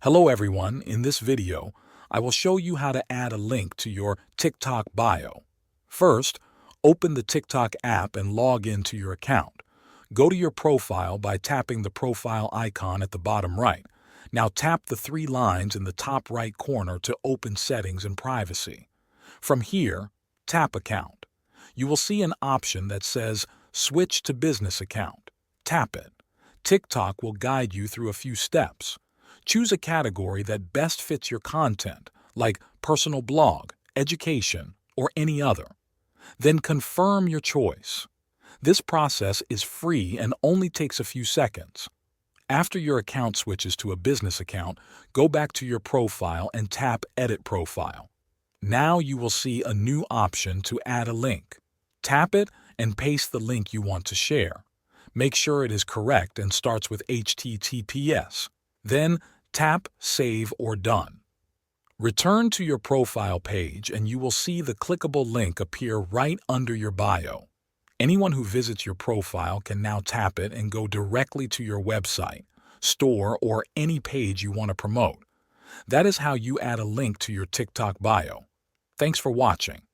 Hello everyone, in this video, I will show you how to add a link to your TikTok bio. First, open the TikTok app and log into your account. Go to your profile by tapping the profile icon at the bottom right. Now tap the three lines in the top right corner to open settings and privacy. From here, tap Account. You will see an option that says Switch to Business Account. Tap it. TikTok will guide you through a few steps. Choose a category that best fits your content, like personal blog, education, or any other. Then confirm your choice. This process is free and only takes a few seconds. After your account switches to a business account, go back to your profile and tap Edit Profile. Now you will see a new option to add a link. Tap it and paste the link you want to share. Make sure it is correct and starts with HTTPS. Then tap Save or Done. Return to your profile page and you will see the clickable link appear right under your bio. Anyone who visits your profile can now tap it and go directly to your website, store, or any page you want to promote. That is how you add a link to your TikTok bio. Thanks for watching.